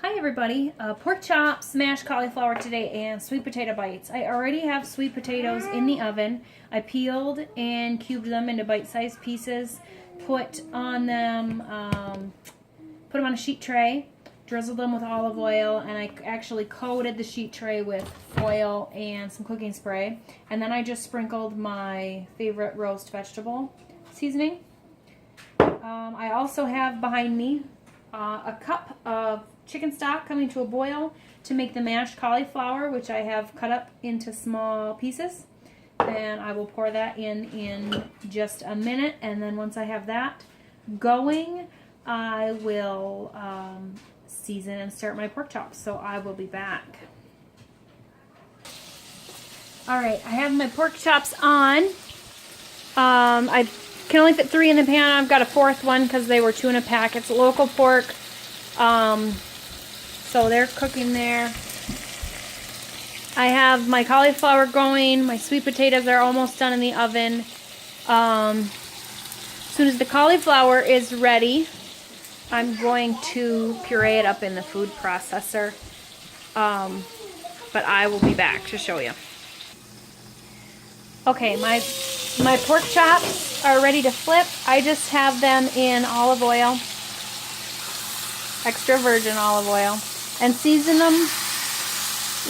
Hi everybody, pork chops, mashed cauliflower today, and sweet potato bites. I already have sweet potatoes in the oven. I peeled and cubed them into bite-sized pieces, put on them, put them on a sheet tray, drizzled them with olive oil, and I actually coated the sheet tray with foil and some cooking spray. And then I just sprinkled my favorite roast vegetable seasoning. I also have behind me a cup of chicken stock coming to a boil to make the mashed cauliflower, which I have cut up into small pieces. And I will pour that in just a minute, and then once I have that going, I will season and start my pork chops. So I will be back. Alright, I have my pork chops on. I can only fit 3 in the pan. I've got a 4th one because they were 2 in a pack. It's local pork. So they're cooking there. I have my cauliflower going. My sweet potatoes are almost done in the oven. As soon as the cauliflower is ready, I'm going to puree it up in the food processor. But I will be back to show you. Okay, my pork chops are ready to flip. I just have them in olive oil, extra virgin olive oil, and season them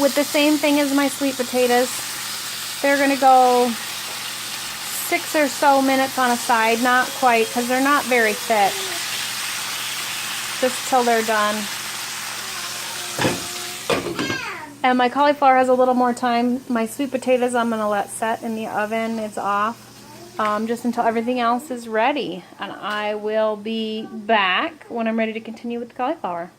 with the same thing as my sweet potatoes. They're going to go 6 or so minutes on a side, not quite, because they're not very thick, just till they're done. And my cauliflower has a little more time. My sweet potatoes I'm going to let set in the oven. It's off just until everything else is ready. And I will be back when I'm ready to continue with the cauliflower.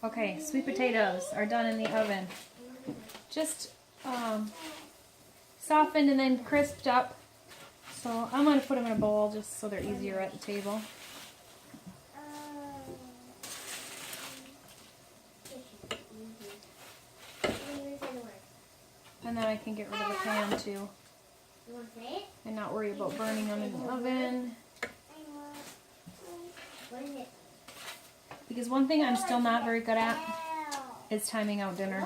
Okay, sweet potatoes are done in the oven. Just softened and then crisped up. So I'm going to put them in a bowl just so they're easier at the table. And then I can get rid of the pan too. And not worry about burning them in the oven. Because one thing I'm still not very good at is timing out dinner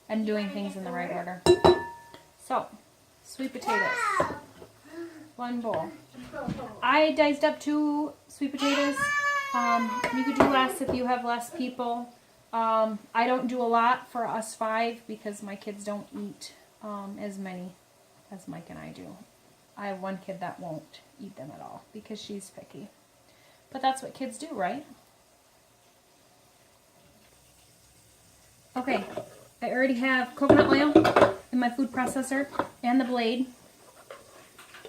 and doing things in the right order. So, sweet potatoes. 1 bowl. I diced up 2 sweet potatoes. You could do less if you have less people. I don't do a lot for us 5 because my kids don't eat as many as Mike and I do. I have 1 kid that won't eat them at all because she's picky. But that's what kids do, right? Okay, I already have coconut oil in my food processor and the blade.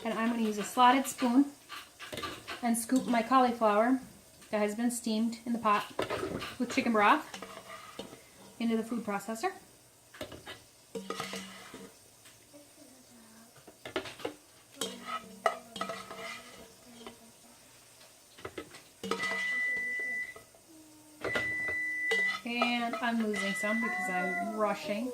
And I'm going to use a slotted spoon and scoop my cauliflower that has been steamed in the pot with chicken broth into the food processor. And I'm losing some because I'm rushing.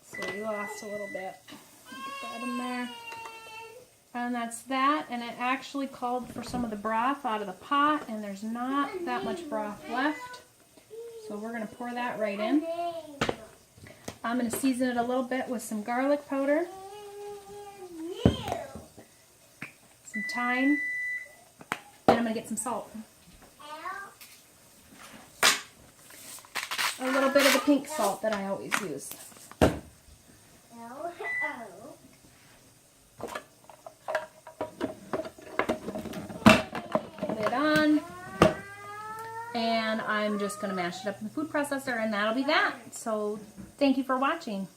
So we lost a little bit. Get that in there. And that's that. And it actually called for some of the broth out of the pot, and there's not that much broth left. So we're going to pour that right in. I'm going to season it a little bit with some garlic powder, some thyme, and I'm going to get some salt. A little bit of the pink salt that I always use. Lid on. And I'm just going to mash it up in the food processor, and that'll be that. So thank you for watching.